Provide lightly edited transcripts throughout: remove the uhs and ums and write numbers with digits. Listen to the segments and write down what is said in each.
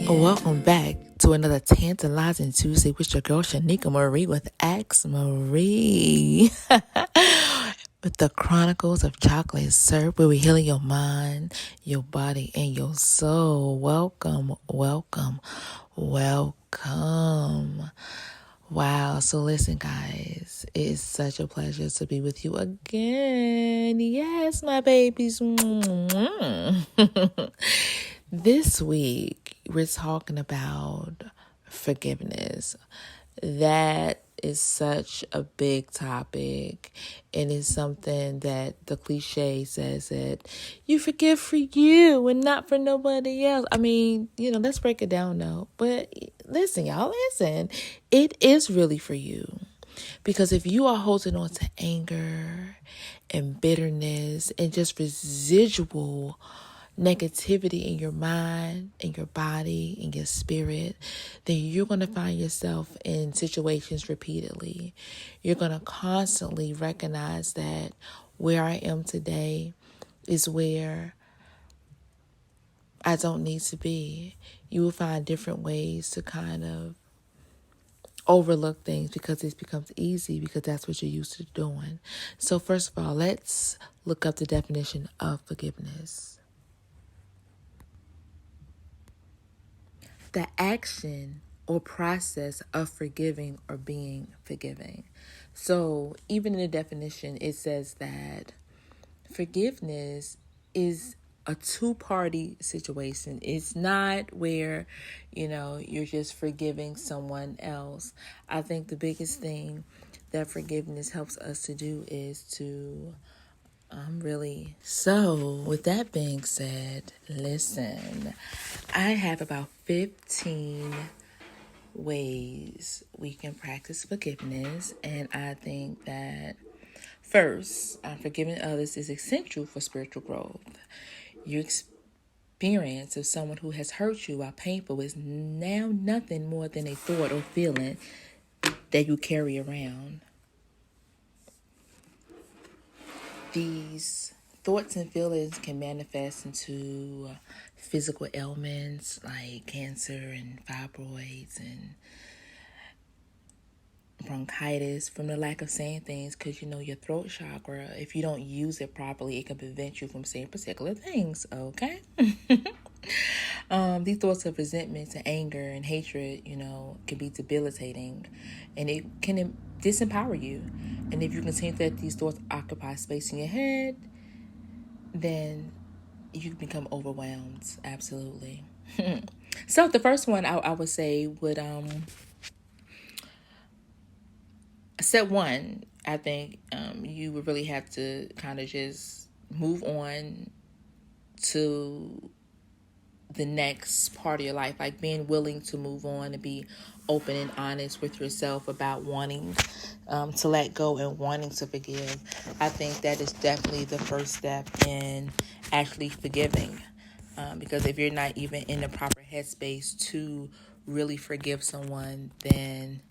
Welcome back to another Tantalizing Tuesday with your girl Shanika Marie with Ask Marie. With the Chronicles of Chocolate Syrup, where we're healing your mind, your body, and your soul. Welcome, welcome, welcome. Wow. So listen, guys, it is such a pleasure to be with you again. Yes, my babies. This week, we're talking about forgiveness. That is such a big topic, and it's something that the cliche says that you forgive for you and not for nobody else. I mean, let's break it down though. But listen, y'all, listen. It is really for you. Because if you are holding on to anger and bitterness and just residual negativity in your mind, in your body, in your spirit, then you're going to find yourself in situations repeatedly. You're going to constantly recognize that where I am today is where I don't need to be. You will find different ways to kind of overlook things because it becomes easy because that's what you're used to doing. So first of all, let's look up the definition of forgiveness. The action or process of forgiving or being forgiving. So even in the definition, it says that forgiveness is a two-party situation. It's not where, you're just forgiving someone else. I think the biggest thing that forgiveness helps us to do is to really. So, with that being said, listen, I have about 15 ways we can practice forgiveness, and I think that first, forgiving others is essential for spiritual growth. Your experience of someone who has hurt you while painful is now nothing more than a thought or feeling that you carry around. These thoughts and feelings can manifest into physical ailments like cancer and fibroids and bronchitis from the lack of saying things, because your throat chakra, if you don't use it properly, it can prevent you from saying particular things. Okay. These thoughts of resentment and anger and hatred, can be debilitating, and it can disempower you. And if you continue to let these thoughts occupy space in your head, then you become overwhelmed. Absolutely. So the first one I would say would step one, I think you would really have to kind of just move on to the next part of your life, like being willing to move on and be open and honest with yourself about wanting to let go and wanting to forgive. I think that is definitely the first step in actually forgiving, because if you're not even in the proper headspace to really forgive someone, then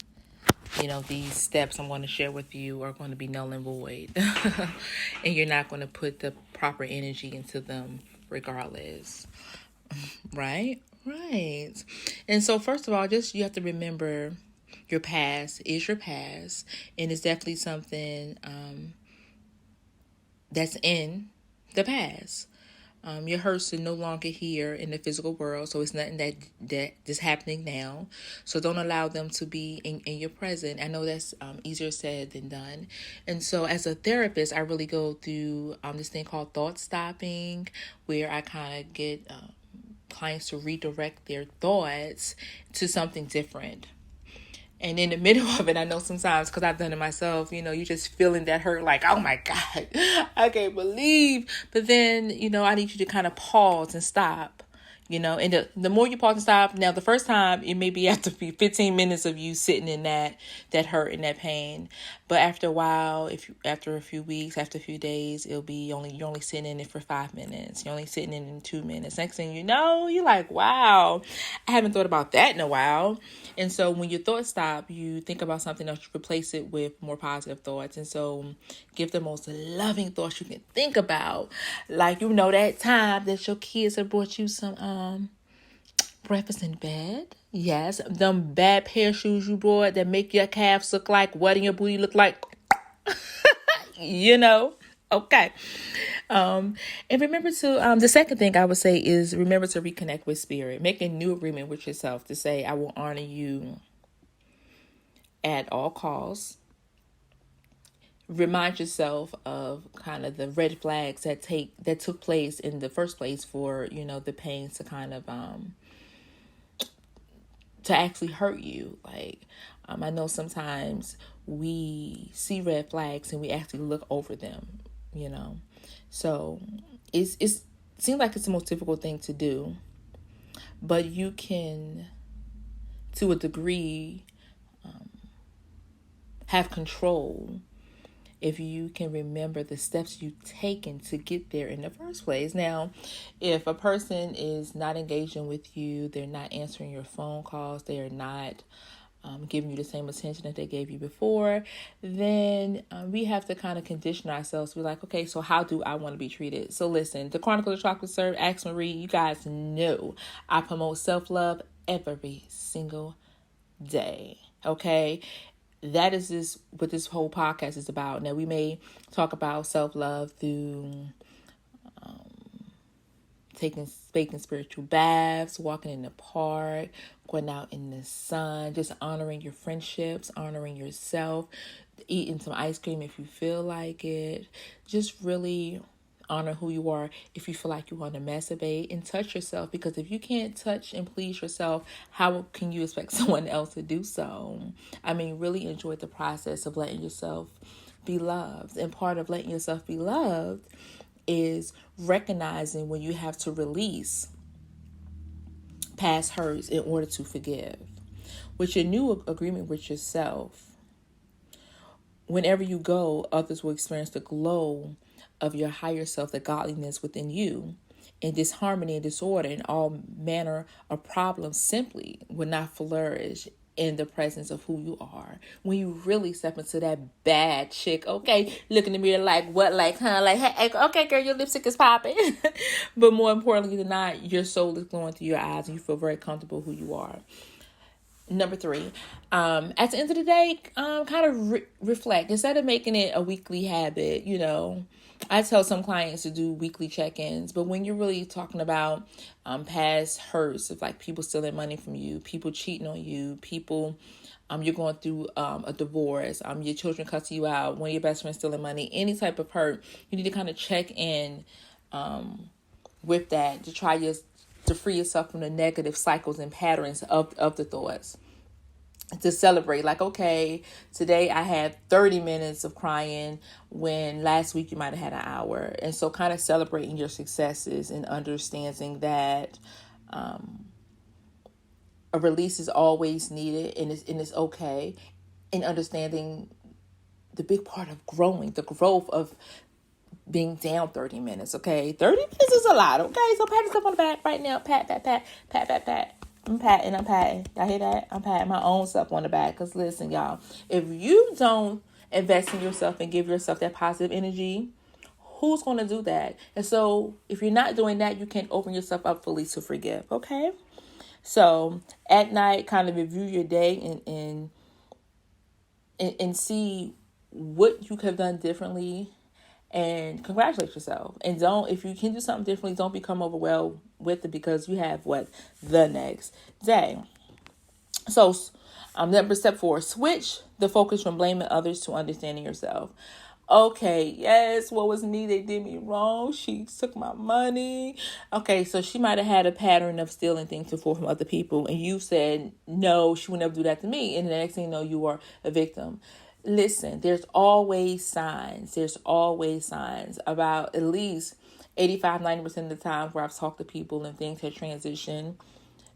these steps I'm going to share with you are going to be null and void. And you're not going to put the proper energy into them regardless. Right? Right. And so first of all, just you have to remember your past is your past. And it's definitely something that's in the past. Your hurts are no longer here in the physical world, so it's nothing that is happening now. So don't allow them to be in your present. I know that's easier said than done. And so as a therapist, I really go through this thing called thought stopping, where I kind of get clients to redirect their thoughts to something different. And in the middle of it, I know sometimes, because I've done it myself, you just feeling that hurt, like, oh my God, I can't believe. But then, I need you to kind of pause and stop. And the more you pause and stop, now the first time it may be after 15 minutes of you sitting in that hurt and that pain, but after a while, after a few weeks, after a few days, it'll be you're only sitting in it for 5 minutes, you're only sitting in it 2 minutes. Next thing you know, you're like, wow, I haven't thought about that in a while. And so when your thoughts stop, you think about something else, you replace it with more positive thoughts. And so give the most loving thoughts you can think about, like that time that your kids have brought you some breakfast in bed? Yes. Them bad pair of shoes you bought that make your calves look like what and your booty look like? Okay. And remember to, the second thing I would say is remember to reconnect with spirit. Make a new agreement with yourself to say, I will honor you at all costs. Remind yourself of kind of the red flags that took place in the first place for, the pain to kind of, to actually hurt you. Like, I know sometimes we see red flags and we actually look over them, So it seems like it's the most difficult thing to do, but you can, to a degree, have control if you can remember the steps you've taken to get there in the first place. Now, if a person is not engaging with you, they're not answering your phone calls, they are not giving you the same attention that they gave you before, then we have to kind of condition ourselves to be like, okay, so how do I want to be treated? So listen, the Chronicles of Chocolate Syrup, Ask Marie, you guys know I promote self-love every single day. Okay. That is what this whole podcast is about. Now, we may talk about self-love through taking spiritual baths, walking in the park, going out in the sun, just honoring your friendships, honoring yourself, eating some ice cream if you feel like it. Just really honor who you are. If you feel like you want to masturbate, and touch yourself, because if you can't touch and please yourself, how can you expect someone else to do so? I mean, really enjoy the process of letting yourself be loved. And part of letting yourself be loved is recognizing when you have to release past hurts in order to forgive. With your new agreement with yourself, whenever you go, others will experience the glow of your higher self, the godliness within you. And disharmony and disorder and all manner of problems simply will not flourish in the presence of who you are. When you really step into that bad chick, okay, look in the mirror like, what, like, huh? Like, hey, okay, girl, your lipstick is popping. But more importantly than not, your soul is glowing through your eyes and you feel very comfortable who you are. Number 3, at the end of the day, kind of reflect. Instead of making it a weekly habit, I tell some clients to do weekly check-ins, but when you're really talking about past hurts, of like people stealing money from you, people cheating on you, people, you're going through a divorce, your children cuss you out, one of your best friends stealing money, any type of hurt, you need to kind of check in with that to free yourself from the negative cycles and patterns of the thoughts. To celebrate, like, okay, today I had 30 minutes of crying when last week you might have had an hour. And so kind of celebrating your successes and understanding that a release is always needed and it's okay. And understanding the big part of growing, the growth of being down 30 minutes, okay? 30 minutes is a lot, okay? So pat yourself on the back right now. Pat, pat, pat, pat, pat, pat. I'm patting. Y'all hear that? I'm patting my own self on the back. Because listen, y'all, if you don't invest in yourself and give yourself that positive energy, who's going to do that? And so if you're not doing that, you can't open yourself up fully to forgive, okay? So at night, kind of review your day and see what you could have done differently and congratulate yourself. And if you can do something differently, don't become overwhelmed with it, because you have the next day. So step 4, switch the focus from blaming others to understanding yourself. Okay, yes, what was me? They did me wrong. She took my money. Okay, so she might have had a pattern of stealing things before from other people, and you said, no, she would never do that to me. And the next thing you know, you are a victim. Listen, there's always signs. There's always signs. About at least 85-90% of the time where I've talked to people and things have transitioned,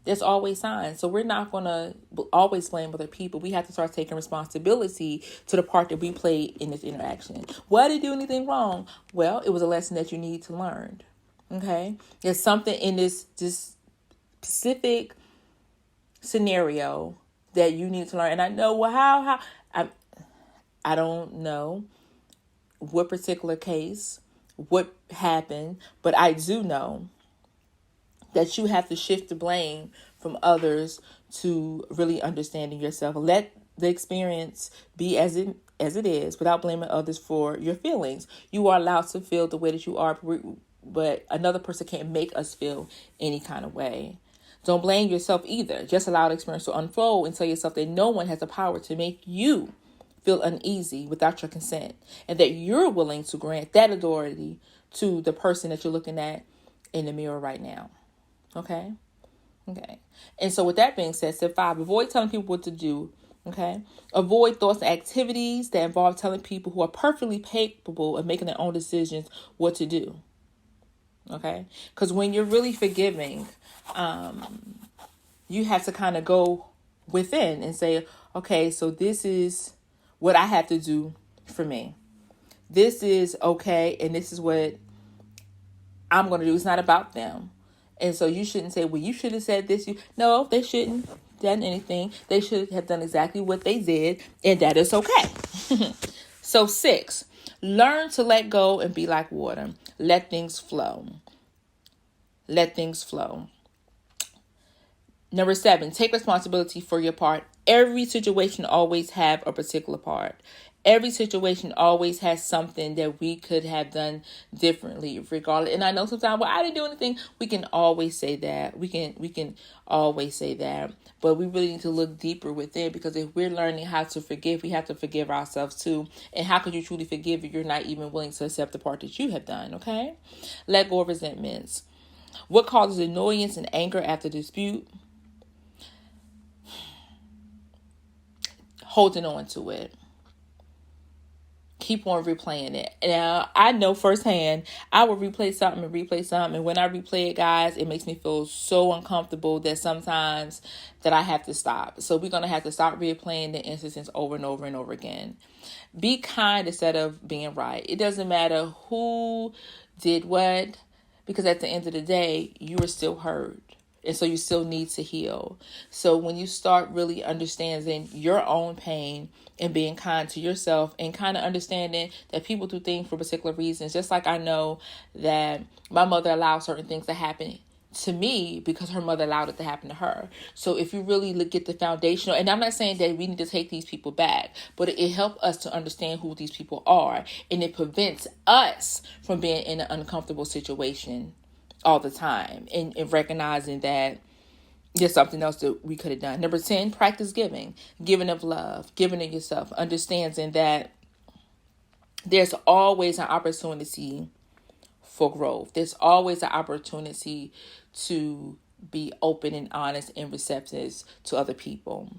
there's always signs. So we're not going to always blame other people. We have to start taking responsibility to the part that we played in this interaction. Well, I didn't do anything wrong. Well, it was a lesson that you need to learn. Okay? There's something in this specific scenario that you need to learn. And I know, well, how I don't know what particular case, what happened, but I do know that you have to shift the blame from others to really understanding yourself. Let the experience be as it is without blaming others for your feelings. You are allowed to feel the way that you are, but another person can't make us feel any kind of way. Don't blame yourself either. Just allow the experience to unfold and tell yourself that no one has the power to make you feel uneasy without your consent, and that you're willing to grant that authority to the person that you're looking at in the mirror right now. Okay? Okay. And so with that being said, step 5, avoid telling people what to do. Okay? Avoid thoughts and activities that involve telling people who are perfectly capable of making their own decisions what to do. Okay? Because when you're really forgiving, you have to kind of go within and say, okay, so this is what I have to do for me. This is okay, and this is what I'm going to do. It's not about them. And so you shouldn't say, well, you should have said this. No, they shouldn't have done anything. They should have done exactly what they did, and that is okay. So 6, learn to let go and be like water. Let things flow. Let things flow. Number 7, take responsibility for your part. Every situation always have a particular part. Every situation always has something that we could have done differently, regardless. And I know sometimes, well, I didn't do anything. We can always say that. We can always say that. But we really need to look deeper within, because if we're learning how to forgive, we have to forgive ourselves too. And how could you truly forgive if you're not even willing to accept the part that you have done? Okay? Let go of resentments. What causes annoyance and anger after dispute? Holding on to it. Keep on replaying it. Now, I know firsthand, I will replay something. And when I replay it, guys, it makes me feel so uncomfortable that sometimes that I have to stop. So we're going to have to stop replaying the instances over and over and over again. Be kind instead of being right. It doesn't matter who did what, because at the end of the day, you are still hurt. And so you still need to heal. So when you start really understanding your own pain and being kind to yourself and kind of understanding that people do things for particular reasons, just like I know that my mother allowed certain things to happen to me because her mother allowed it to happen to her. So if you really look at the foundational, and I'm not saying that we need to take these people back, but it helps us to understand who these people are, and it prevents us from being in an uncomfortable situation all the time, and recognizing that there's something else that we could have done. Number 10, practice giving of love, giving of yourself, understanding that there's always an opportunity for growth. There's always an opportunity to be open and honest and receptive to other people.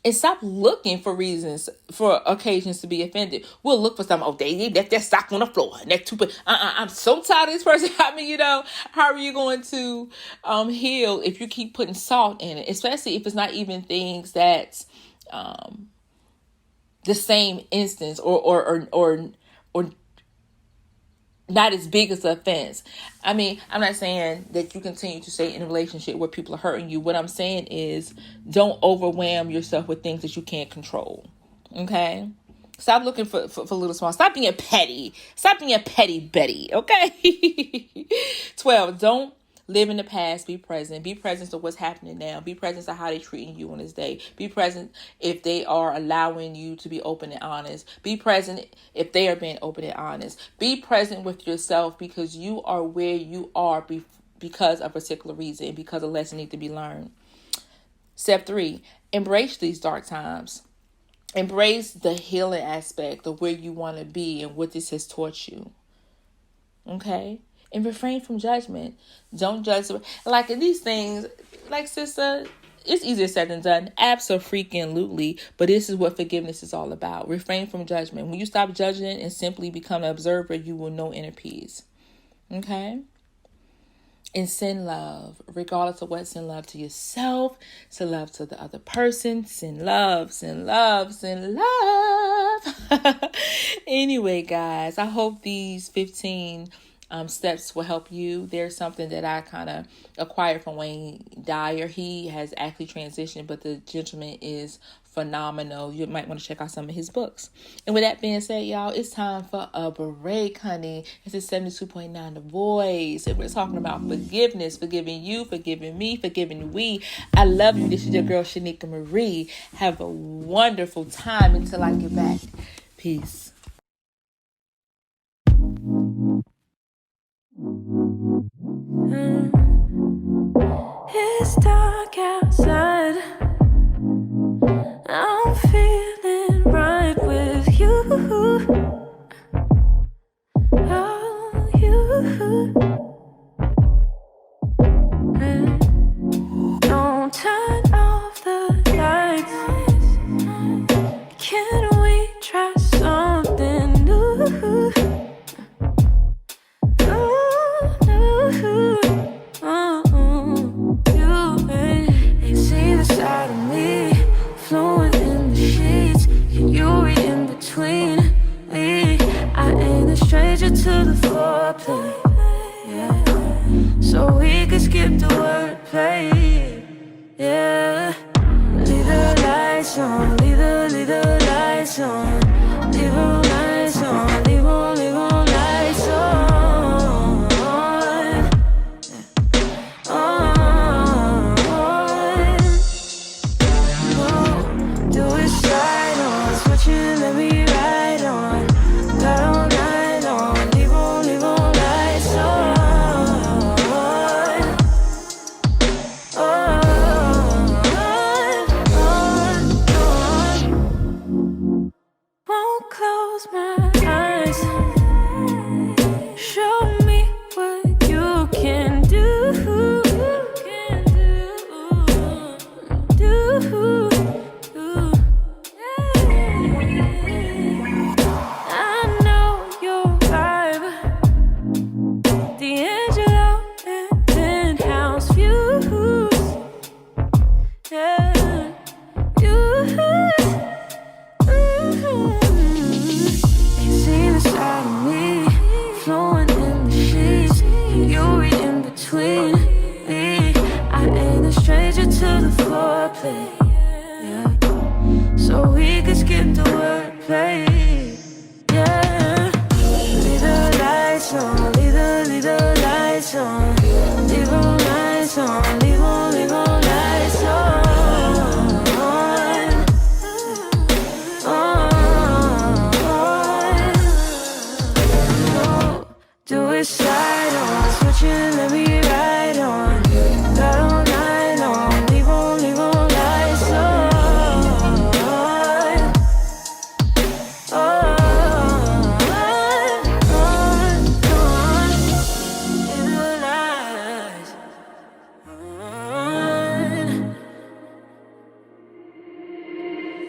And stop looking for reasons, for occasions to be offended. We'll look for something. Oh, they left their sock on the floor. And that I'm so tired of this person. I mean, how are you going to heal if you keep putting salt in it? Especially if it's not even things that's the same instance or not as big as an offense. I mean, I'm not saying that you continue to stay in a relationship where people are hurting you. What I'm saying is don't overwhelm yourself with things that you can't control. Okay? Stop looking for little small. Stop being petty. Stop being a petty Betty. Okay? 12, don't live in the past. Be present. Be present to what's happening now. Be present to how they're treating you on this day. Be present if they are allowing you to be open and honest. Be present if they are being open and honest. Be present with yourself, because you are where you are because of a particular reason, because a lesson needs to be learned. Step 3, embrace these dark times. Embrace the healing aspect of where you want to be and what this has taught you. Okay? And refrain from judgment. Don't judge. Like in these things, like sister, it's easier said than done. Abso-freaking-lutely. But this is what forgiveness is all about. Refrain from judgment. When you stop judging and simply become an observer, you will know inner peace. Okay? And send love, regardless of what. Send love to yourself. Send love to the other person. Send love, send love, send love. Anyway, guys, I hope these 15 steps will help you. There's something that I kind of acquired from Wayne Dyer. He has actually transitioned, but the gentleman is phenomenal. You might want to check out some of his books. And with that being said, y'all, it's time for a break, honey. This is 72.9 The Voice. And we're talking about forgiveness, forgiving you, forgiving me, forgiving we. I love you. This is your girl, Shanika Marie. Have a wonderful time until I get back. Peace. It's dark outside. I'm feeling right with you. Oh, you. Don't turn off the lights. Can we try something new? You ain't seen the side of me, fluent in the sheets. Can you read in between me? I ain't a stranger to the foreplay, yeah. So we could skip the wordplay, yeah. Leave the lights on, leave the lights on, leave the lights on, leave the lights on. Let me ride on, got all night long. Leave on lights on, Won't close my eyes. Show me what you can do. I know your vibe, D'Angelo and penthouse views, yeah, Can see the side of me, flowing in the sheets. Can you read in between me? I ain't a stranger to the foreplay, yeah. So we could skip the wordplay, yeah. Leave the lights on, leave the lights on, leave the lights on, leave the lights on. Do it side on, switching, let me ride on. Got all night long, leave on lights on. Leave the lights on.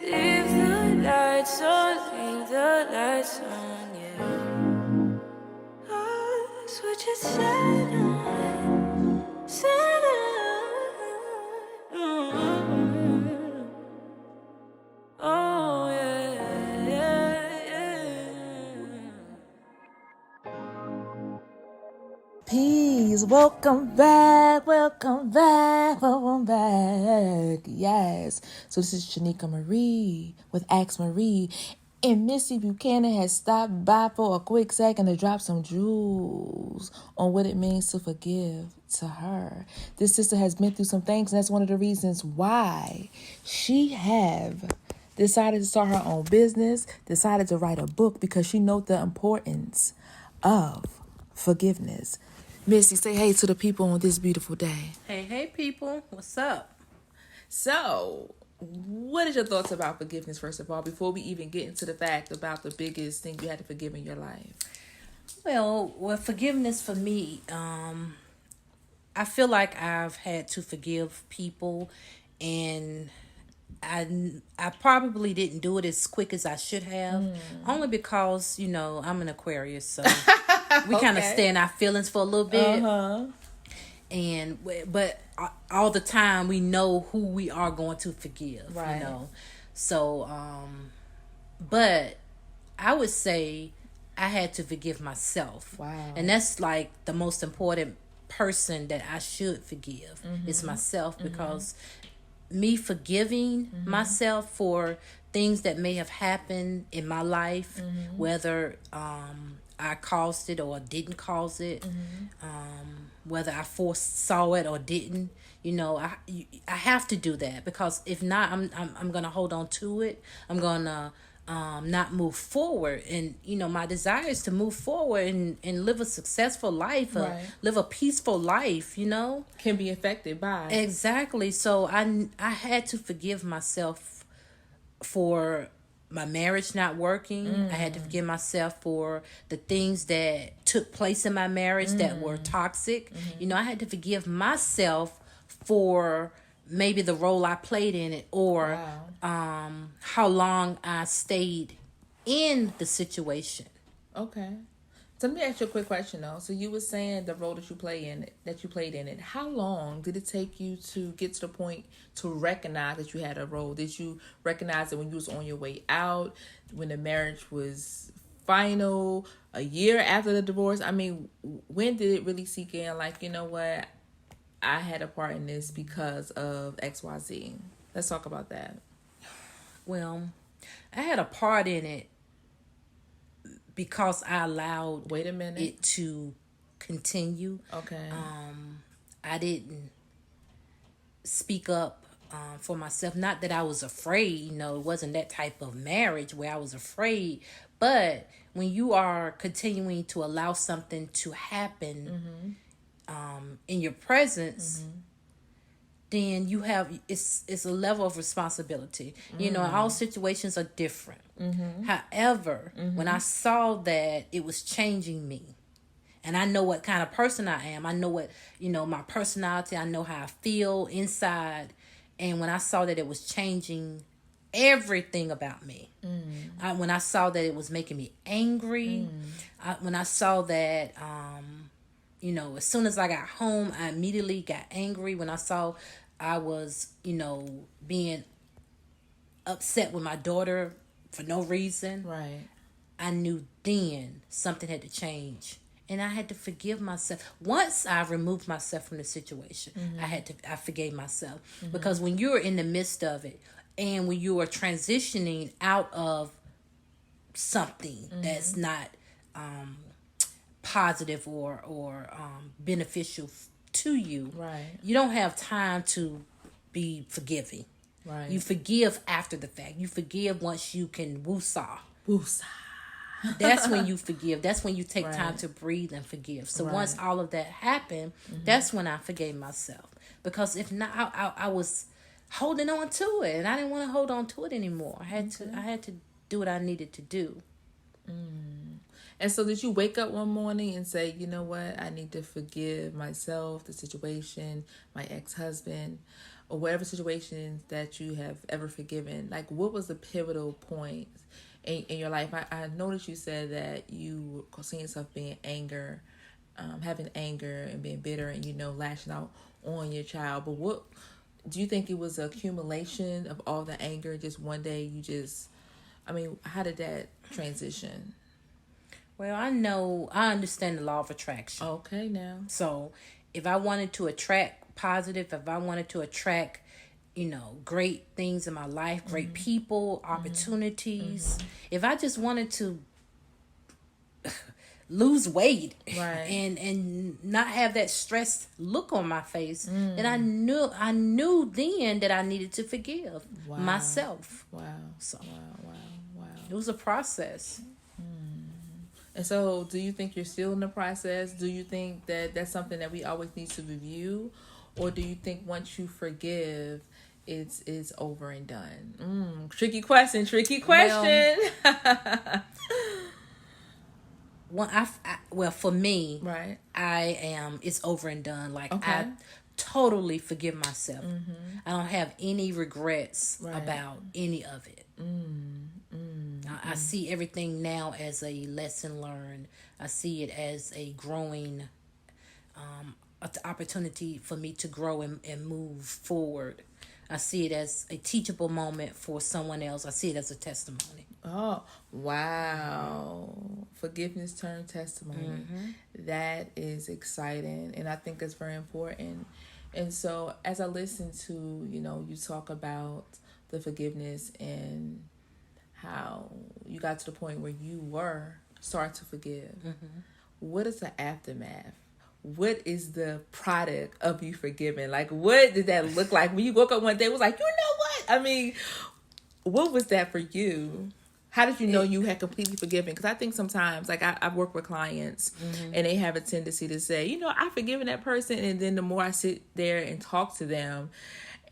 Leave the lights on, leave the lights on, yeah. Switch it side on, side on. Oh yeah, yeah. Peace. Welcome back. Welcome back. Welcome back. Yes. So this is Shanika Marie with Ask Marie. And Missy Buchanan has stopped by for a quick second to drop some jewels on what it means to forgive to her. This sister has been through some things, and that's one of the reasons why she have decided to start her own business, decided to write a book, because she knows the importance of forgiveness. Missy, say hey to the people on this beautiful day. Hey, people. What's up? So, what is your thoughts about forgiveness, first of all, before we even get into the fact about the biggest thing you had to forgive in your life? Well, forgiveness for me, I feel like I've had to forgive people, and I probably didn't do it as quick as I should have, only because, I'm an Aquarius, so we kind of stay in our feelings for a little bit. But all the time we know who we are going to forgive, right. So, but I would say I had to forgive myself. Wow. And that's like the most important person that I should forgive is myself, because me forgiving myself for things that may have happened in my life, whether I caused it or didn't cause it, whether I foresaw it or didn't. I have to do that, because if not, I'm gonna hold on to it. I'm gonna not move forward. And my desire is to move forward and live a successful life, Right. live a peaceful life. Can be affected by. Exactly. So I had to forgive myself for my marriage not working. I had to forgive myself for the things that took place in my marriage that were toxic. I had to forgive myself for maybe the role I played in it, or how long I stayed in the situation. Okay. So let me ask you a quick question though. So you were saying the role that you played in it. How long did it take you to get to the point to recognize that you had a role? Did you recognize it when you was on your way out, when the marriage was final, a year after the divorce? I mean, when did it really sink in? Like, you know what? I had a part in this because of XYZ. Let's talk about that. Well, I had a part in it because I allowed Wait a minute. it to continue. Okay. I didn't speak up for myself. Not that I was afraid. It wasn't that type of marriage where I was afraid. But when you are continuing to allow something to happen in your presence, then you have it's a level of responsibility. All situations are different. However, when I saw that it was changing me, and I know what kind of person I am, I know what my personality, I know how I feel inside, and when I saw that it was changing everything about me, when I saw that it was making me angry, when I saw that as soon as I got home, I immediately got angry. When I saw I was, being upset with my daughter for no reason, Right. I knew then something had to change. And I had to forgive myself. Once I removed myself from the situation, I forgave myself. Because when you're in the midst of it, and when you are transitioning out of something that's not positive or beneficial to you, Right. you don't have time to be forgiving. Right. You forgive after the fact. You forgive once you can woosah. Woosah. That's when you forgive. That's when you take Right. time to breathe and forgive. So Right. once all of that happened, that's when I forgave myself. Because if not, I was holding on to it, and I didn't want to hold on to it anymore. I had to do what I needed to do. And so did you wake up one morning and say, you know what, I need to forgive myself, the situation, my ex-husband, or whatever situation that you have ever forgiven? Like, what was the pivotal point in your life? I noticed you said that you were seeing yourself being having anger and being bitter and, lashing out on your child. But what, do you think it was an accumulation of all the anger? Just one day how did that transition? Well, I understand the law of attraction. Okay, now. So if I wanted to attract positive, if I wanted to attract, great things in my life, great people, opportunities, if I just wanted to lose weight, Right. and not have that stressed look on my face, then I knew then that I needed to forgive myself. Wow. So Wow. it was a process. And so, do you think you're still in the process? Do you think that that's something that we always need to review? Or do you think once you forgive, it's over and done? Tricky question. Well, for me, Right. it's over and done. Like, Okay. I totally forgive myself. I don't have any regrets Right. about any of it. I see everything now as a lesson learned. I see it as a growing opportunity for me to grow and move forward. I see it as a teachable moment for someone else. I see it as a testimony. Oh, wow. Forgiveness turned testimony. That is exciting. And I think it's very important. And so as I listen to, you talk about the forgiveness and how you got to the point where you were start to forgive. What is the aftermath? What is the product of you forgiving? Like, what did that look like when you woke up one day? It was like, you know what? I mean, what was that for you? How did you know you had completely forgiven? Because I think sometimes, like, I've worked with clients and they have a tendency to say, I've forgiven that person. And then the more I sit there and talk to them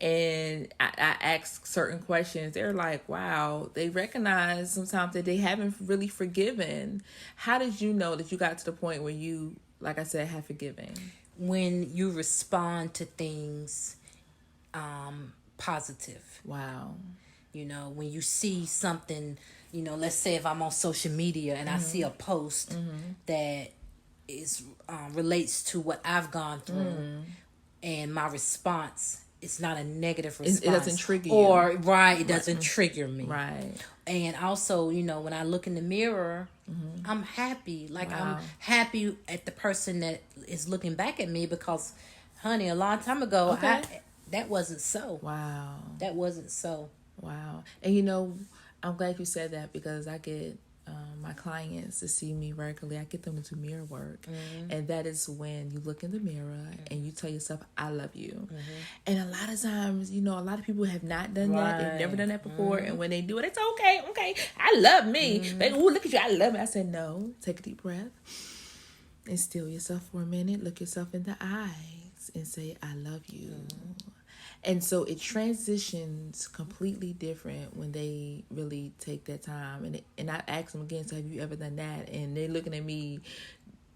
and I ask certain questions, they're like, wow, they recognize sometimes that they haven't really forgiven. How did you know that you got to the point where you, like I said, have forgiven? When you respond to things positive. Wow. When you see something, let's say if I'm on social media and I see a post that is relates to what I've gone through, and my response, it's not a negative response. It doesn't trigger you. Or, it doesn't trigger me. Right. And also, when I look in the mirror, I'm happy. Like, I'm happy at the person that is looking back at me because, honey, a long time ago, that wasn't so. Wow. That wasn't so. Wow. And I'm glad you said that because I get my clients to see me regularly. I get them to do mirror work. And that is when you look in the mirror and you tell yourself, I love you. And a lot of times, a lot of people have not done that. They've never done that before. And when they do it, it's okay. Okay. I love me. They go, look at you. I love me. I said, no. Take a deep breath and still yourself for a minute. Look yourself in the eyes and say, I love you. And so it transitions completely different when they really take that time. And I ask them again, so have you ever done that? And they're looking at me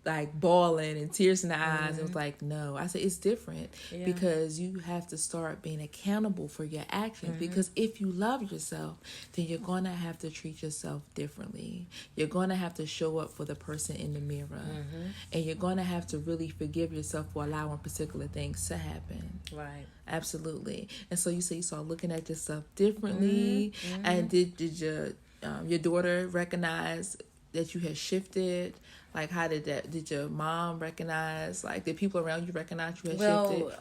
like bawling and tears in the eyes. And it's like, no. I said, it's different because you have to start being accountable for your actions. Because if you love yourself, then you're going to have to treat yourself differently. You're going to have to show up for the person in the mirror. And you're going to have to really forgive yourself for allowing particular things to happen. Right. Absolutely. And so you say you start looking at yourself differently. And did your daughter recognize that you had shifted? Like, how did your mom recognize? Like, did people around you recognize you had shifted?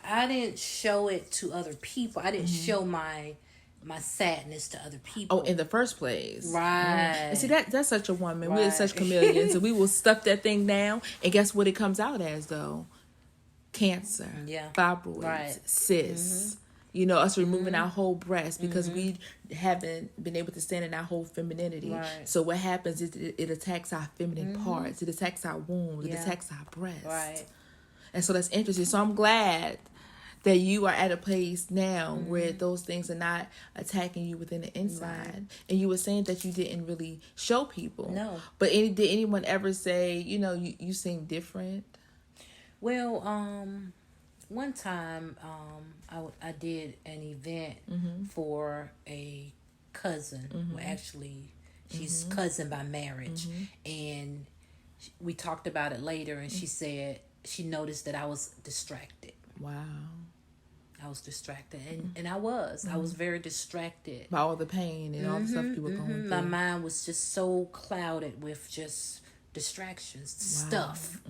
I didn't show it to other people. I didn't show my sadness to other people. Oh, in the first place. Right. And see, that's such a woman. We're such chameleons. And we will stuff that thing down. And guess what it comes out as, though? Cancer. Yeah. Fibroids. Cysts. Us removing our whole breast because we haven't been able to stand in our whole femininity. Right. So what happens is it attacks our feminine parts. It attacks our womb. It attacks our breast. Right. And so that's interesting. So I'm glad that you are at a place now where those things are not attacking you within the inside. Right. And you were saying that you didn't really show people. No. But did anyone ever say, you seem different? Well, one time, I did an event for a cousin. Well, actually, she's cousin by marriage. And we talked about it later, and she said she noticed that I was distracted. Wow. I was distracted, and I was. I was very distracted. By all the pain and all the stuff you were going through. My mind was just so clouded with just distractions, stuff.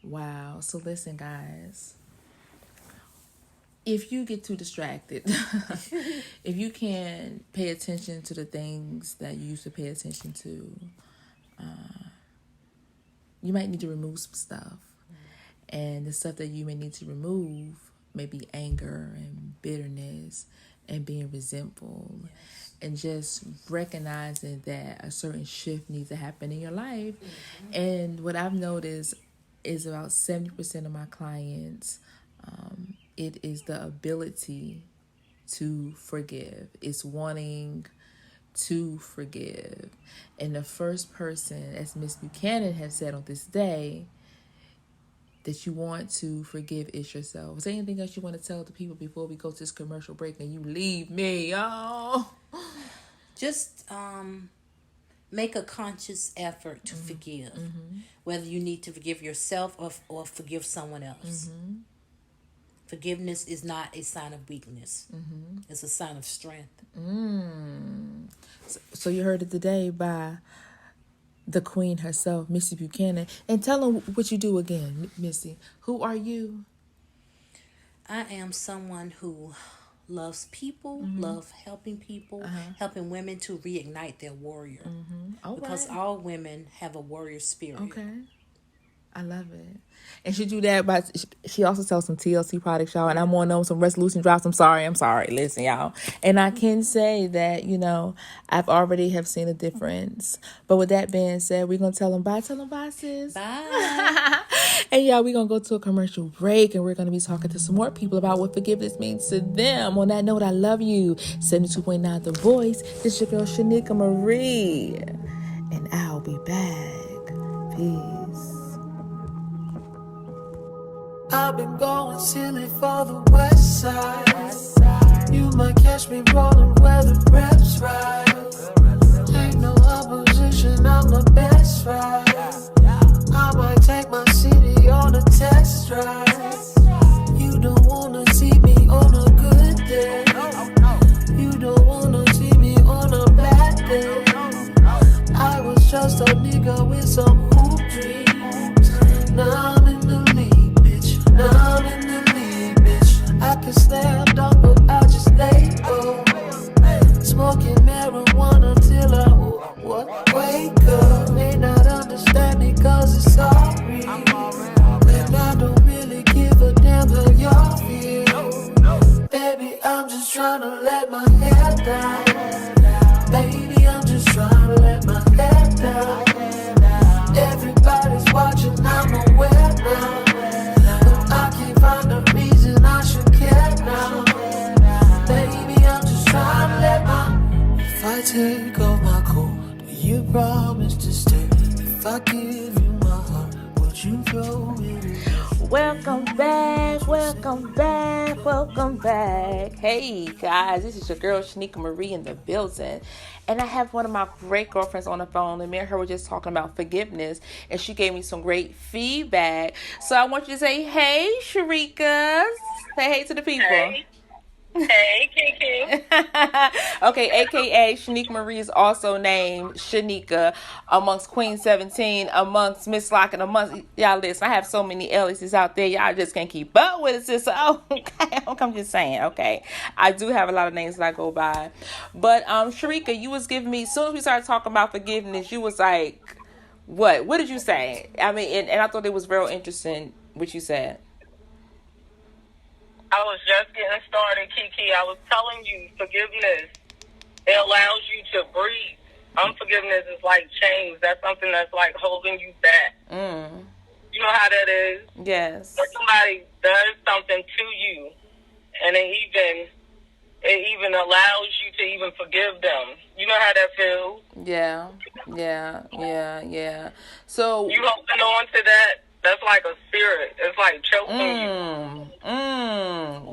Wow. So listen, guys. If you get too distracted, if you can't pay attention to the things that you used to pay attention to, you might need to remove some stuff. And the stuff that you may need to remove may be anger and bitterness and being resentful. Yes. And just recognizing that a certain shift needs to happen in your life. And what I've noticed is about 70% of my clients, it is the ability to forgive. It's wanting to forgive. And the first person, as Miss Buchanan has said on this day, that you want to forgive is yourself. Is there anything else you want to tell the people before we go to this commercial break and you leave me? Oh, just make a conscious effort to forgive, whether you need to forgive yourself or forgive someone else. Forgiveness is not a sign of weakness. It's a sign of strength. So you heard it today by the queen herself, Missy Buchanan. And tell them what you do again, Missy. Who are you? I am someone who loves people, love helping people, helping women to reignite their warrior. Because all women have a warrior spirit. Okay. I love it. And she do that by, she also sells some TLC products, y'all. And I'm on them, some resolution drops. I'm sorry. Listen, y'all. And I can say that, I've already have seen a difference. But with that being said, we're going to tell them bye. Tell them bye, sis. Bye. And y'all, we're going to go to a commercial break. And we're going to be talking to some more people about what forgiveness means to them. On that note, I love you. 72.9 The Voice. This is your girl, Shanika Marie. And I'll be back. Peace. I've been going silly for the west side. You might catch me rolling where the reps ride. Ain't no opposition, I'm the best ride. I might take my city on a test drive. You don't wanna see me on a good day. You don't wanna see me on a bad day. I was just a nigga with some hoop dreams. Now I'm in the league. Now I'm in the league, bitch. I can slam dunk, but I just lay low. Smoking marijuana till I wake up. May not understand me cause it's all real. And I don't really give a damn how y'all feel. Baby, I'm just trying to let my hair down. Baby, I'm just trying to let my hair down. Everybody's watching, I'm aware now. Find a reason I should care now. Baby, I'm just trying to let my. If I take off my coat, do you promise to stay? If I give you my heart, would you go with it? Welcome back. Hey guys, this is your girl Shanika Marie in the building. And I have one of my great girlfriends on the phone, and me and her were just talking about forgiveness, and she gave me some great feedback. So I want you to say, hey, Sharika. Say hey to the people. Hey, Kiki. Okay, a.k.a. Shanika Marie is also named Shanika amongst Queen 17, amongst Miss Lockett, amongst y'all. Listen, I have so many aliases out there, y'all just can't keep up with it. Sis. Oh, okay, I'm just saying. Okay, I do have a lot of names that I go by, but Sharika, you was giving me, as soon as we started talking about forgiveness, you was like, what did you say? I mean, and I thought it was real interesting what you said. I was just getting started, Kiki. I was telling you, forgiveness, it allows you to breathe. Unforgiveness is like chains. That's something that's like holding you back. You know how that is? Yes. When somebody does something to you, and it even allows you to even forgive them. You know how that feels? Yeah. So you holding on to that, that's like a spirit. It's like choking you.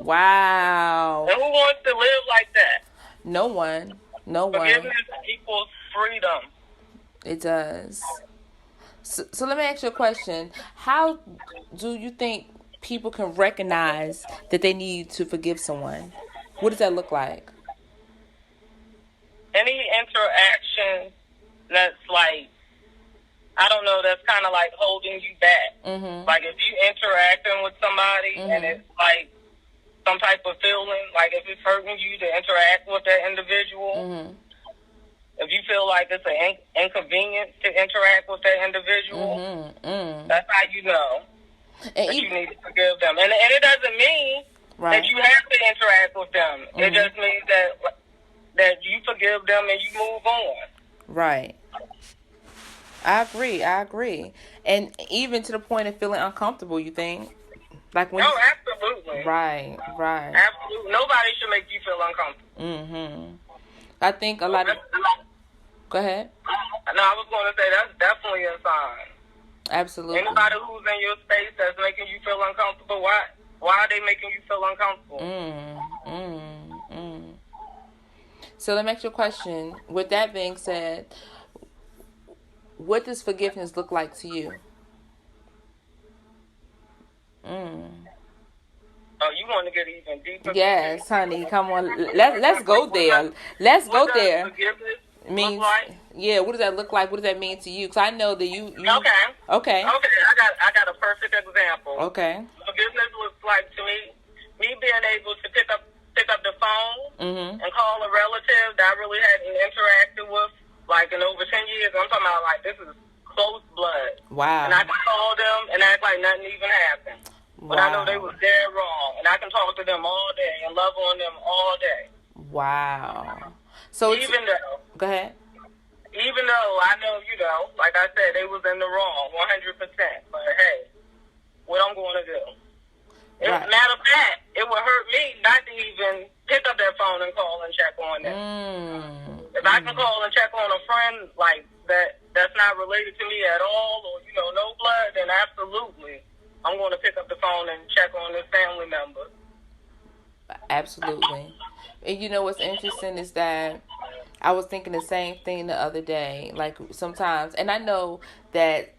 Wow. And who wants to live like that? No one. Forgiveness equals freedom. It does. So let me ask you a question. How do you think people can recognize that they need to forgive someone? What does that look like? Any interaction that's like, I don't know, that's kind of like holding you back. Like if you interacting with somebody and it's like some type of feeling, like if it's hurting you to interact with that individual, if you feel like it's an inconvenience to interact with that individual, that's how you know that you need to forgive them. And it doesn't mean that you have to interact with them. It just means that you forgive them and you move on. Right. I agree. And even to the point of feeling uncomfortable, you think? Like when absolutely. Right. Absolutely. Nobody should make you feel uncomfortable. I think a lot of... Go ahead. No, I was going to say that's definitely a sign. Absolutely. Anybody who's in your space that's making you feel uncomfortable, why are they making you feel uncomfortable? So let me ask you a question. With that being said, what does forgiveness look like to you? Oh, you you want to get even deeper. Yes, honey, come on. Let's go there. Let's go What does there. forgiveness Means, look like? yeah. What does that look like? What does that mean to you? Because I know that you. Okay. Okay. I got a perfect example. Okay. Forgiveness looks like to me being able to pick up the phone and call a relative that I really hadn't interacted with like in over 10 years. I'm talking about like this is close blood. Wow. And I can call them and act like nothing even happened. But I know they was dead wrong, and I can talk to them all day and love on them all day. Wow. So go ahead. Even though I know, like I said, they was in the wrong 100%. But hey, what I'm going to do? Right. Matter of fact, it would hurt me not to even pick up that phone and call and check on them. If I can call and check on a friend like that's not related to me at all, or no blood, then absolutely, I'm going to pick up the phone and check on this family member. Absolutely. And you know what's interesting is that I was thinking the same thing the other day. Like sometimes, and I know that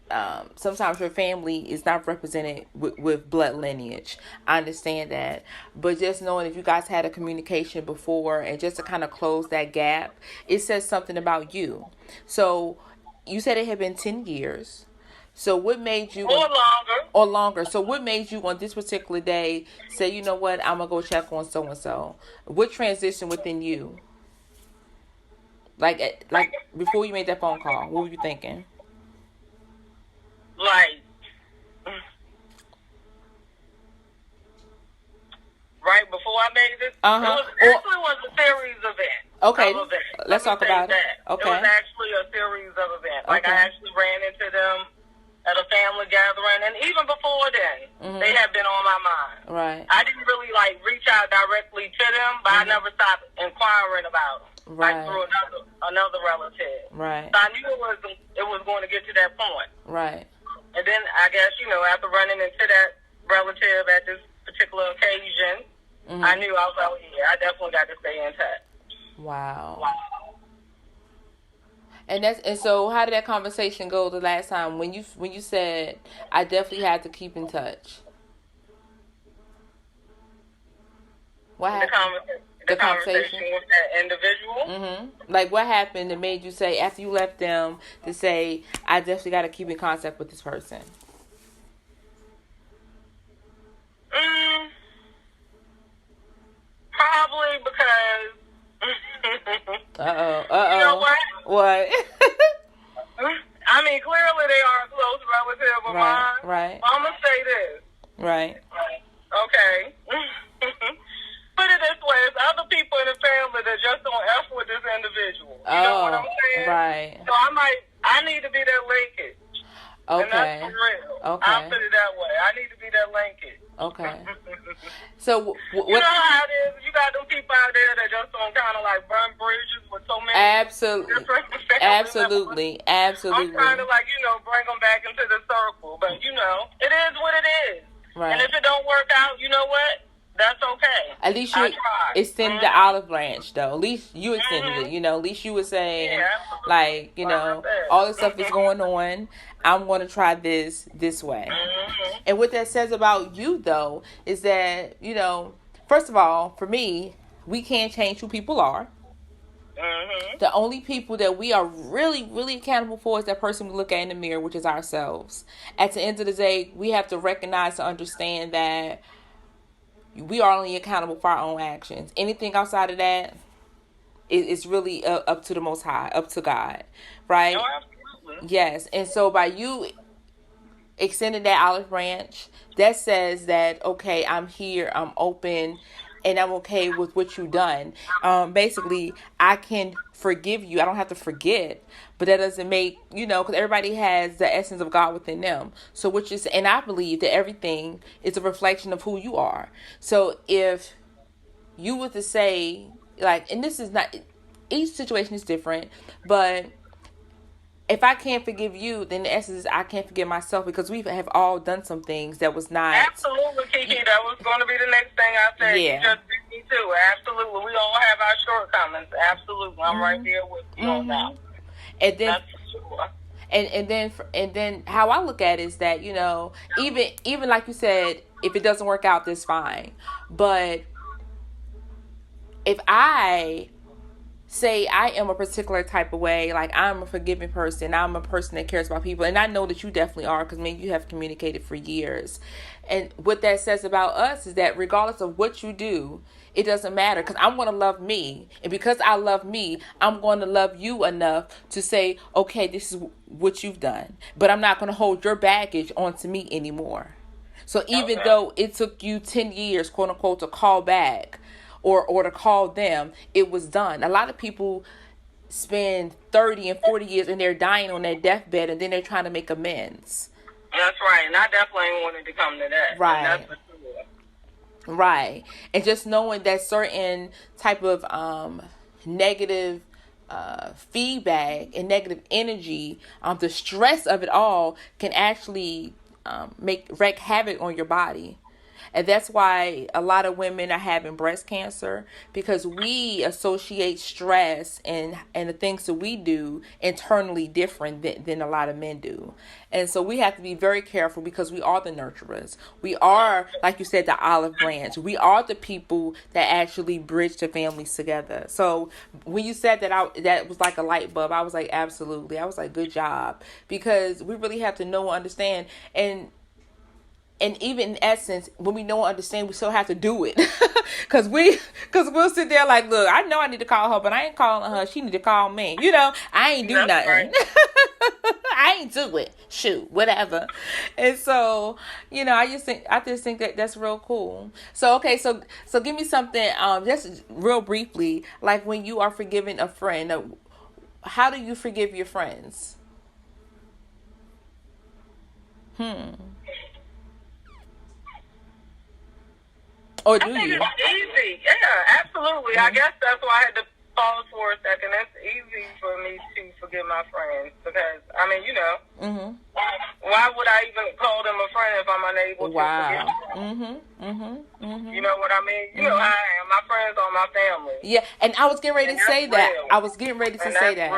sometimes your family is not represented with blood lineage. I understand that. But just knowing if you guys had a communication before and just to kind of close that gap, it says something about you. So you said it had been 10 years. So what made you... Or longer. So what made you on this particular day say, you know what, I'm going to go check on so-and-so? What transition within you? Like before you made that phone call, what were you thinking? Like, right before I made this? It was a series of events. Okay, let's talk about it. Okay. It was actually a series of events. Like, I actually ran into them at a family gathering, and even before then, they had been on my mind. Right. I didn't really, reach out directly to them, but I never stopped inquiring about them. Right. Like, through another relative. Right. So I knew it was going to get to that point. Right. And then, I guess, after running into that relative at this particular occasion, I knew I was like, yeah, I definitely got to stay in touch. Wow. And so how did that conversation go the last time when you said I definitely had to keep in touch? What happened? The conversation with that individual. Like what happened that made you say after you left them to say I definitely got to keep in contact with this person? Probably because. You know what? What? I mean, clearly they are a close relative of mine. Right. I'm gonna say this. Right. Okay. Put it this way: it's other people in the family that just don't F with this individual. You know what I'm saying? Right. So I need to be that linkage. Okay. And that's for real. Okay. I'll put it that way. I need to be that linkage. Okay. So what? You know how it is. You got them people out there that just don't kind of burn bridges with so many different family Absolutely. members. I'm trying to bring them back into the circle, but it is what it is. Right. And if it don't work out, you know what? That's okay. At least you extended the olive branch, though. At least you extended it. At least you were saying, all this stuff is going on. I'm going to try this way. And what that says about you, though, is that, first of all, for me, we can't change who people are. The only people that we are really, really accountable for is that person we look at in the mirror, which is ourselves. At the end of the day, we have to recognize and understand that we are only accountable for our own actions. Anything outside of that is really up to the Most High, up to God, right? Oh, absolutely. Yes, and so by you extending that olive branch, that says that, okay, I'm here, I'm open, and I'm okay with what you've done. Basically, I can forgive you. I don't have to forget, but that doesn't make, because everybody has the essence of God within them. So and I believe that everything is a reflection of who you are. So if you were to say, and this is not, each situation is different, but if I can't forgive you, then the essence is I can't forgive myself, because we have all done some things that was not. Absolutely, Kiki. That was going to be the next thing I said. Yeah. You just beat me too. Absolutely. We all have our shortcomings. Absolutely. I'm right there with you on that. And then, that's for sure. And then how I look at it is that, even like you said, if it doesn't work out, that's fine. But if I say I am a particular type of way, like I'm a forgiving person, I'm a person that cares about people, and I know that you definitely are, because maybe you have communicated for years. And what that says about us is that regardless of what you do, it doesn't matter, because I'm going to love me. And because I love me, I'm going to love you enough to say, okay, this is what you've done. But I'm not going to hold your baggage onto me anymore. So even though it took you 10 years, quote unquote, to call back or to call them, it was done. A lot of people spend 30 and 40 years and they're dying on their deathbed, and then they're trying to make amends. That's right. And I definitely wanted to come to that. Right. And that's for sure. Right. And just knowing that certain type of negative feedback and negative energy, the stress of it all can actually wreak havoc on your body. And that's why a lot of women are having breast cancer, because we associate stress and the things that we do internally different than a lot of men do. And so we have to be very careful, because we are the nurturers. We are, like you said, the olive branch. We are the people that actually bridge the families together. So when you said that, that was like a light bulb. I was like, absolutely. I was like, good job. Because we really have to know and understand. And even in essence, when we know and understand, we still have to do it. Because we'll sit there like, look, I know I need to call her, but I ain't calling her. She need to call me. I ain't do nothing. Right. I ain't do it. Shoot, whatever. And so, I just think that that's real cool. So, okay, so give me something, just real briefly, like when you are forgiving a friend, how do you forgive your friends? Or do you? It's easy. Yeah, absolutely. I guess that's why I had to pause for a second. It's easy for me to forgive my friends because, why would I even call them a friend if I'm unable to forgive them? You know what I mean? You know how I am. My friends are my family. Yeah, and I was getting ready to say that. I was getting ready to say that.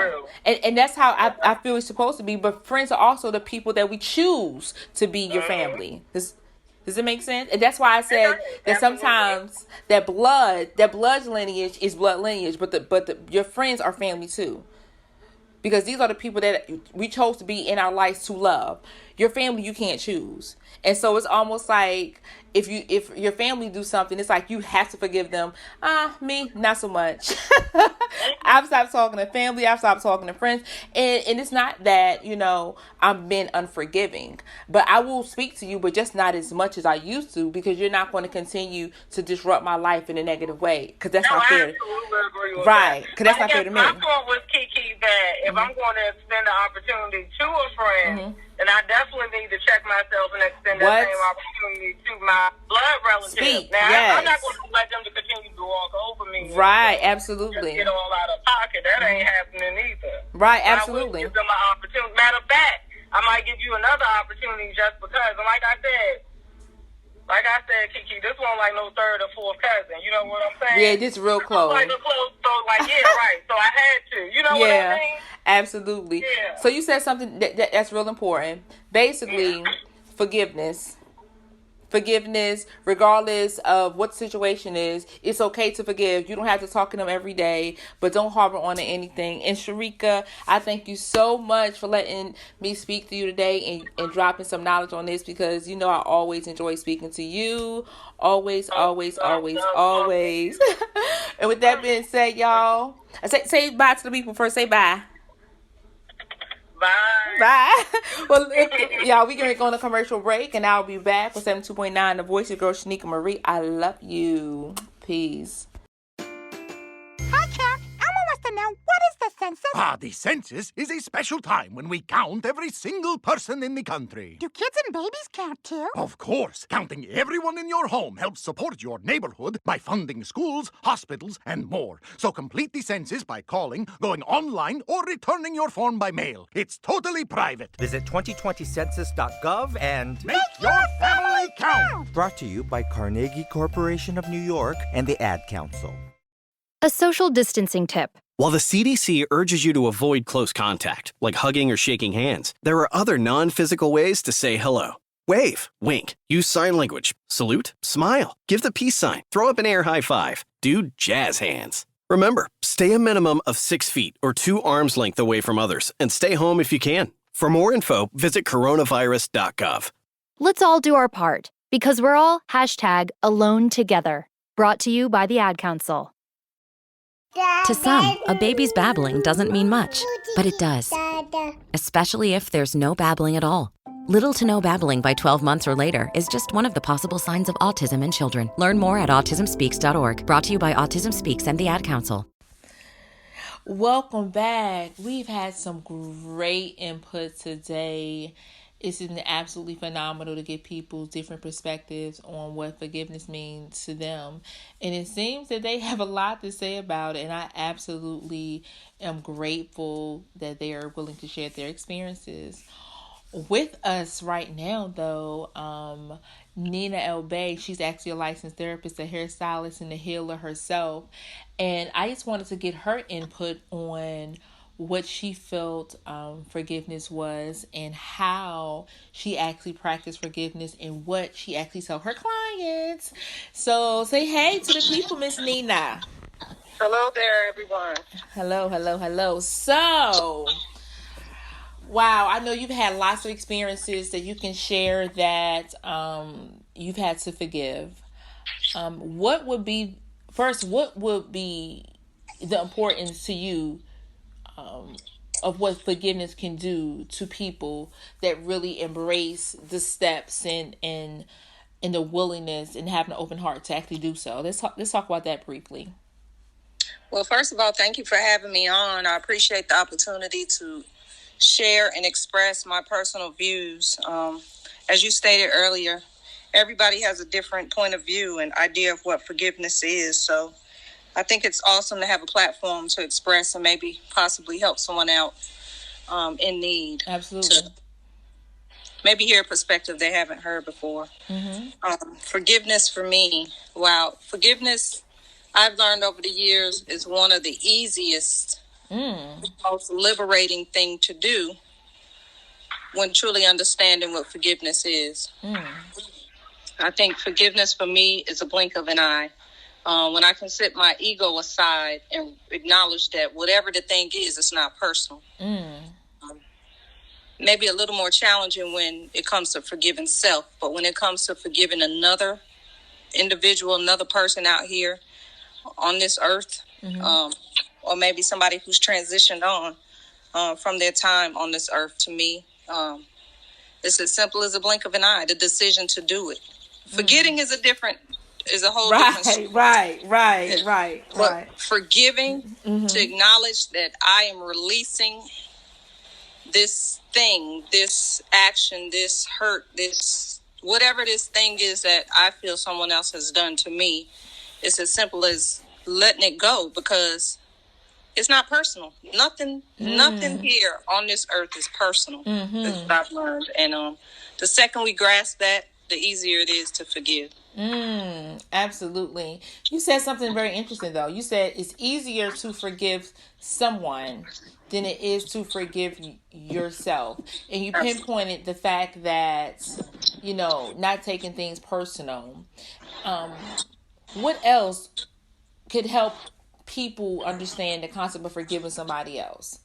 And that's how I feel it's supposed to be. But friends are also the people that we choose to be your family. Does it make sense? And that's why I said that sometimes that blood lineage is blood lineage, but your friends are family too. Because these are the people that we chose to be in our lives to love. Your family you can't choose. And so it's almost like if your family do something, it's like you have to forgive them. Me, not so much. I've stopped talking to family. I've stopped talking to friends. And it's not that, I'm being unforgiving. But I will speak to you, but just not as much as I used to, because you're not going to continue to disrupt my life in a negative way. Because that's not fair. I absolutely agree with right. Because that's not fair to me. My point was, Kiki, that if I'm going to extend the opportunity to a friend, then I definitely need to check myself and extend that same opportunity to my blood relatives. Now, I'm not going to let them to continue to walk over me. Right, absolutely. Get all out of pocket. That ain't happening either. Right, absolutely. I will give them an opportunity. Matter of fact, I might give you another opportunity just because. And like I said, Kiki, this one like no third or fourth cousin. You know what I'm saying? Yeah, this real close. Like a close, so like, yeah, right. So I had to. You know what I mean? Absolutely. Yeah. So you said something that's real important. Basically, forgiveness, regardless of what the situation is, it's okay to forgive. You don't have to talk to them every day, but don't harbor on to anything. And Sharika, I thank you so much for letting me speak to you today and dropping some knowledge on this, because I always enjoy speaking to you. Always. And with that being said, y'all, say bye to the people first. Say bye. Bye. Well, y'all, we can go on a commercial break, and I'll be back with 72.9, The Voice of Girl, Shanika Marie. I love you. Peace. Hi, Chuck. Elmo wants to know, what is the census? The census is a special time when we count every single person in the country. Do kids and babies count too? Of course. Counting everyone in your home helps support your neighborhood by funding schools, hospitals, and more. So complete the census by calling, going online, or returning your form by mail. It's totally private. Visit 2020census.gov and make your family count! Brought to you by Carnegie Corporation of New York and the Ad Council. A social distancing tip. While the CDC urges you to avoid close contact, like hugging or shaking hands, there are other non-physical ways to say hello. Wave, wink, use sign language, salute, smile, give the peace sign, throw up an air high five, do jazz hands. Remember, stay a minimum of 6 feet or 2 arms length away from others and stay home if you can. For more info, visit coronavirus.gov. Let's all do our part, because we're all #AloneTogether. Brought to you by the Ad Council. To some, a baby's babbling doesn't mean much, but it does. Especially if there's no babbling at all. Little to no babbling by 12 months or later is just one of the possible signs of autism in children. Learn more at autismspeaks.org. Brought to you by Autism Speaks and the Ad Council. Welcome back. We've had some great input today. It's been absolutely phenomenal to get people different perspectives on what forgiveness means to them. And it seems that they have a lot to say about it. And I absolutely am grateful that they are willing to share their experiences. With us right now, though, Nina L. Bay, she's actually a licensed therapist, a hairstylist, and a healer herself. And I just wanted to get her input on what she felt forgiveness was and how she actually practiced forgiveness and what she actually told her clients. So say hey to the people, Miss Nina. Hello there, everyone. Hello. So, wow, I know you've had lots of experiences that you can share that you've had to forgive. What would be the importance to you of what forgiveness can do to people that really embrace the steps and the willingness and having an open heart to actually do so? Let's talk about that briefly. Well, first of all, thank you for having me on. I appreciate the opportunity to share and express my personal views. As you stated earlier, everybody has a different point of view and idea of what forgiveness is. So I think it's awesome to have a platform to express and maybe possibly help someone out in need. Absolutely. To maybe hear a perspective they haven't heard before. Mm-hmm. Forgiveness for me, forgiveness I've learned over the years is one of the easiest, most liberating thing to do when truly understanding what forgiveness is. I think forgiveness for me is a blink of an eye. When I can set my ego aside and acknowledge that whatever the thing is, it's not personal. Maybe a little more challenging when it comes to forgiving self, but when it comes to forgiving another individual, another person out here on this earth, or maybe somebody who's transitioned on from their time on this earth, to me, it's as simple as a blink of an eye, the decision to do it. Forgetting is a whole different story. Right. But forgiving, to acknowledge that I am releasing this thing, this action, this hurt, this whatever this thing is that I feel someone else has done to me, it's as simple as letting it go, because it's not personal. Nothing here on this earth is personal. That's what I've learned. And the second we grasp that, the easier it is to forgive. Absolutely. You said something very interesting, though. You said it's easier to forgive someone than it is to forgive yourself. And you pinpointed the fact that, not taking things personal. What else could help people understand the concept of forgiving somebody else?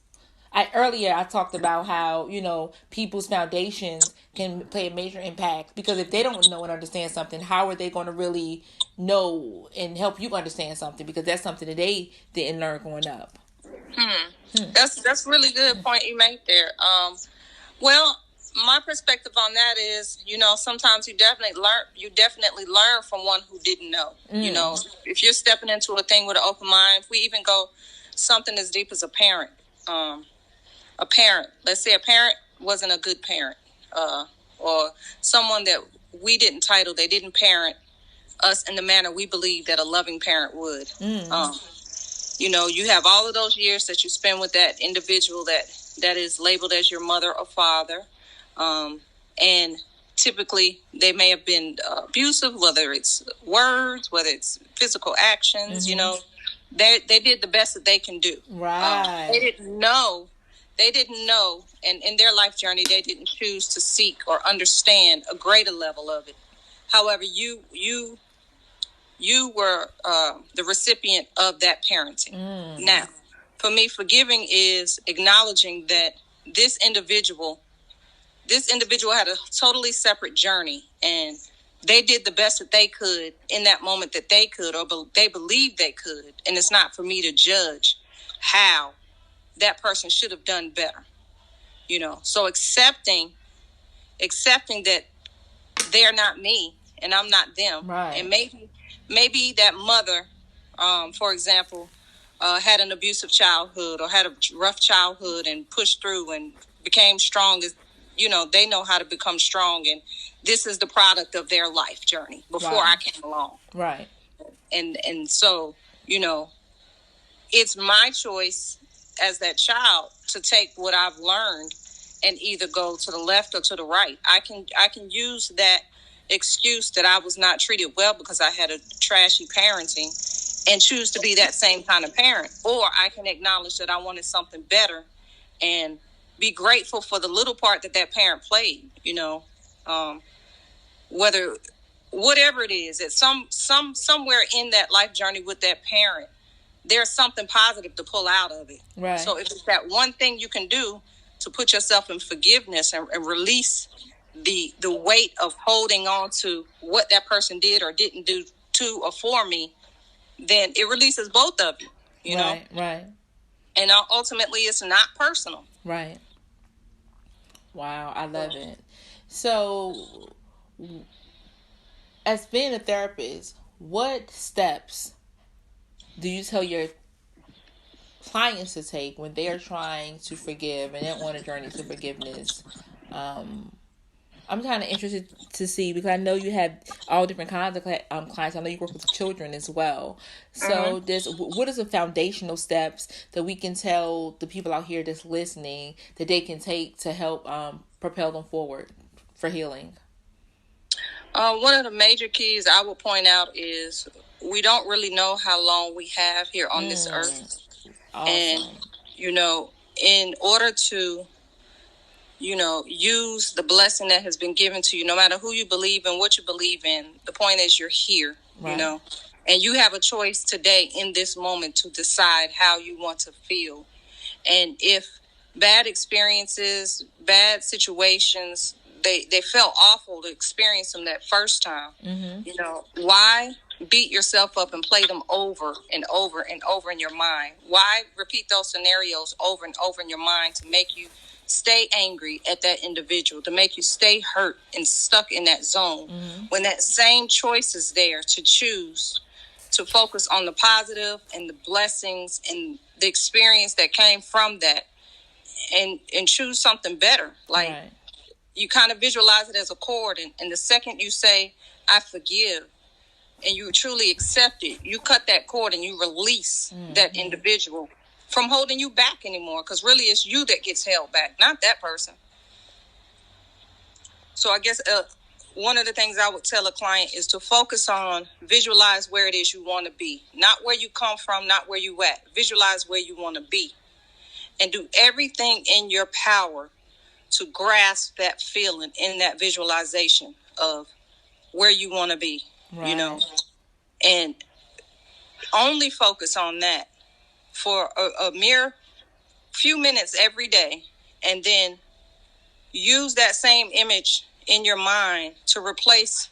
Earlier I talked about how, people's foundations can play a major impact, because if they don't know and understand something, how are they going to really know and help you understand something? Because that's something that they didn't learn growing up. That's a really good point you made there. Well, my perspective on that is, sometimes you definitely learn from one who didn't know. If you're stepping into a thing with an open mind, if we even go something as deep as a parent, let's say a parent wasn't a good parent, or someone that we didn't title, they didn't parent us in the manner we believe that a loving parent would. You have all of those years that you spend with that individual that is labeled as your mother or father. And typically they may have been abusive, whether it's words, whether it's physical actions, they did the best that they can do. Right. They didn't know They didn't know, and in their life journey, they didn't choose to seek or understand a greater level of it. However, you were the recipient of that parenting. Now, for me, forgiving is acknowledging that this individual had a totally separate journey, and they did the best that they could in that moment that they could, or they believed they could. And it's not for me to judge how that person should have done better. So accepting that they're not me and I'm not them. Right. And maybe that mother, for example, had an abusive childhood or had a rough childhood and pushed through and became strong. As they know how to become strong, and this is the product of their life journey before I came along. Right. And so, it's my choice as that child to take what I've learned and either go to the left or to the right. I can use that excuse that I was not treated well because I had a trashy parenting and choose to be that same kind of parent. Or I can acknowledge that I wanted something better and be grateful for the little part that parent played, whatever it is, at somewhere in that life journey with that parent, there's something positive to pull out of it. Right. So if it's that one thing you can do to put yourself in forgiveness and release the weight of holding on to what that person did or didn't do to or for me, then it releases both of you, you know? Right. And ultimately, it's not personal. Right. Wow, I love it. So, as being a therapist, what steps do you tell your clients to take when they are trying to forgive and they're on a journey to forgiveness? I'm kind of interested to see, because I know you have all different kinds of clients. I know you work with children as well. So what is the foundational steps that we can tell the people out here that's listening that they can take to help propel them forward for healing? One of the major keys I will point out is we don't really know how long we have here on this earth. Awesome. And, in order to use the blessing that has been given to you, no matter who you believe in, what you believe in. The point is you're here, right. And you have a choice today in this moment to decide how you want to feel. And if bad experiences, bad situations, they felt awful to experience them that first time, why beat yourself up and play them over and over and over in your mind? Why repeat those scenarios over and over in your mind to make you stay angry at that individual, to make you stay hurt and stuck in that zone, when that same choice is there to choose to focus on the positive and the blessings and the experience that came from that, and choose something better. Like, right. You kind of visualize it as a cord, and the second you say, I forgive, and you truly accept it, you cut that cord and you release that individual from holding you back anymore, because really it's you that gets held back, not that person. So I guess one of the things I would tell a client is to focus on, visualize where it is you want to be, not where you come from, not where you at. Visualize where you want to be, and do everything in your power to grasp that feeling in that visualization of where you want to be, right. And only focus on that for a mere few minutes every day, and then use that same image in your mind to replace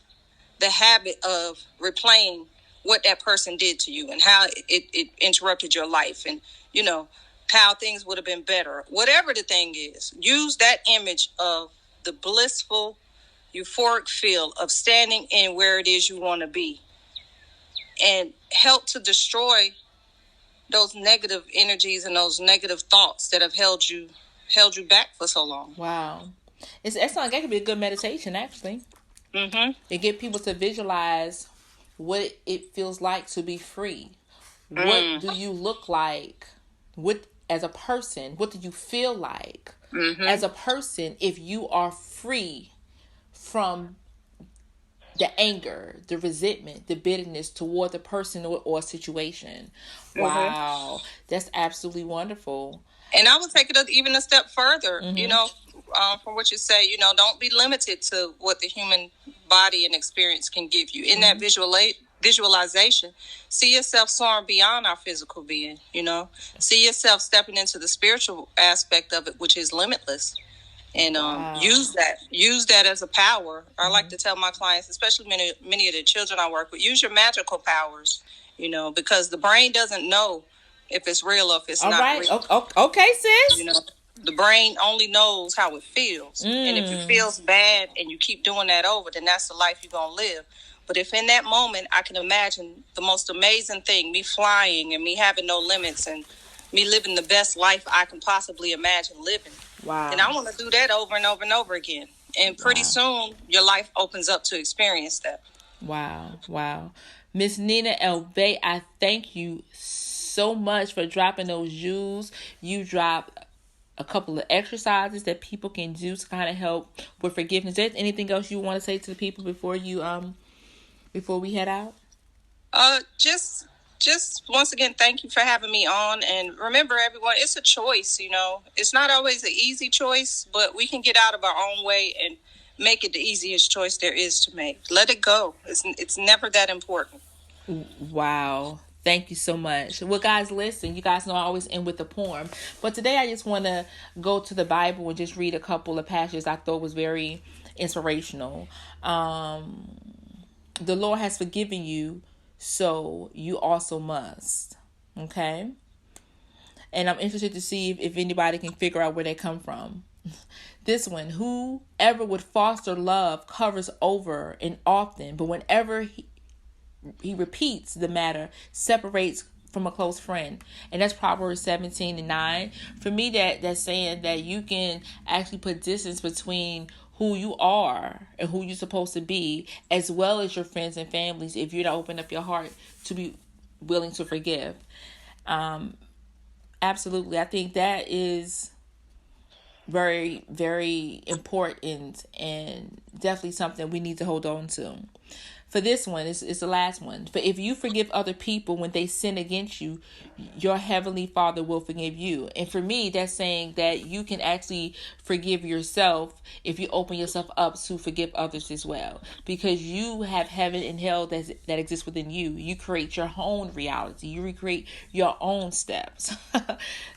the habit of replaying what that person did to you and how it interrupted your life, and how things would have been better. Whatever the thing is, use that image of the blissful, euphoric feel of standing in where it is you want to be, and help to destroy those negative energies and those negative thoughts that have held you back for so long. Wow. It sounds like that could be a good meditation, actually. It get people to visualize what it feels like to be free. What do you look like? What, as a person, what do you feel like as a person if you are free from the anger, the resentment, the bitterness toward the person or situation. Wow. That's absolutely wonderful. And I would take it even a step further, you know, from what you say, you know, don't be limited to what the human body and experience can give you. In that visualization, see yourself soaring beyond our physical being, you know, see yourself stepping into the spiritual aspect of it, which is limitless. And use that as a power. I like to tell my clients, especially many of the children I work with, use your magical powers, you know, because the brain doesn't know if it's real or if it's not real. Okay, sis. You know, the brain only knows how it feels. And if it feels bad and you keep doing that over, then that's the life you're going to live. But if in that moment I can imagine the most amazing thing, me flying and me having no limits and me living the best life I can possibly imagine living. Wow. And I want to do that over and over and over again. And pretty soon your life opens up to experience that. Wow. Miss Nina L. Bay, I thank you so much for dropping those jewels. You dropped a couple of exercises that people can do to kind of help with forgiveness. Is there anything else you want to say to the people before we head out? Just once again, thank you for having me on. And remember, everyone, it's a choice, you know. It's not always an easy choice, but we can get out of our own way and make it the easiest choice there is to make. Let it go. It's never that important. Wow. Thank you so much. Well, guys, listen, you guys know I always end with a poem. But today I just want to go to the Bible and just read a couple of passages I thought was very inspirational. The Lord has forgiven you, so you also must. Okay? And I'm interested to see if anybody can figure out where they come from. This one, whoever would foster love covers over and often, but whenever he repeats the matter, separates from a close friend. And that's Proverbs 17:9. For me, that's saying that you can actually put distance between who you are and who you're supposed to be, as well as your friends and families, if you don't open up your heart to be willing to forgive. Absolutely. I think that is very, very important and definitely something we need to hold on to. For this one, it's the last one. For if you forgive other people when they sin against you, your heavenly Father will forgive you. And for me, that's saying that you can actually forgive yourself if you open yourself up to forgive others as well. Because you have heaven and hell that exists within you. You create your own reality. You recreate your own steps.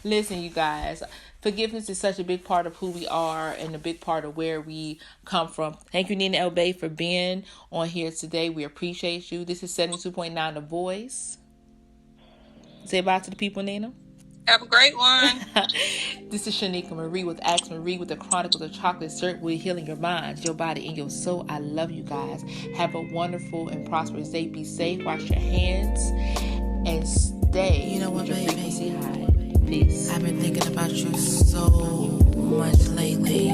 Listen, you guys. Forgiveness is such a big part of who we are and a big part of where we come from. Thank you, Nina L. Bay, for being on here today. We appreciate you. This is 72.9 The Voice. Say bye to the people, Nina. Have a great one. This is Shanika Marie with Ask Marie with the Chronicles of Chocolate Syrup. We're healing your mind, your body, and your soul. I love you guys. Have a wonderful and prosperous day. Be safe. Wash your hands and stay. You know what, baby? Frequency high. Peace. I've been thinking about you so much lately.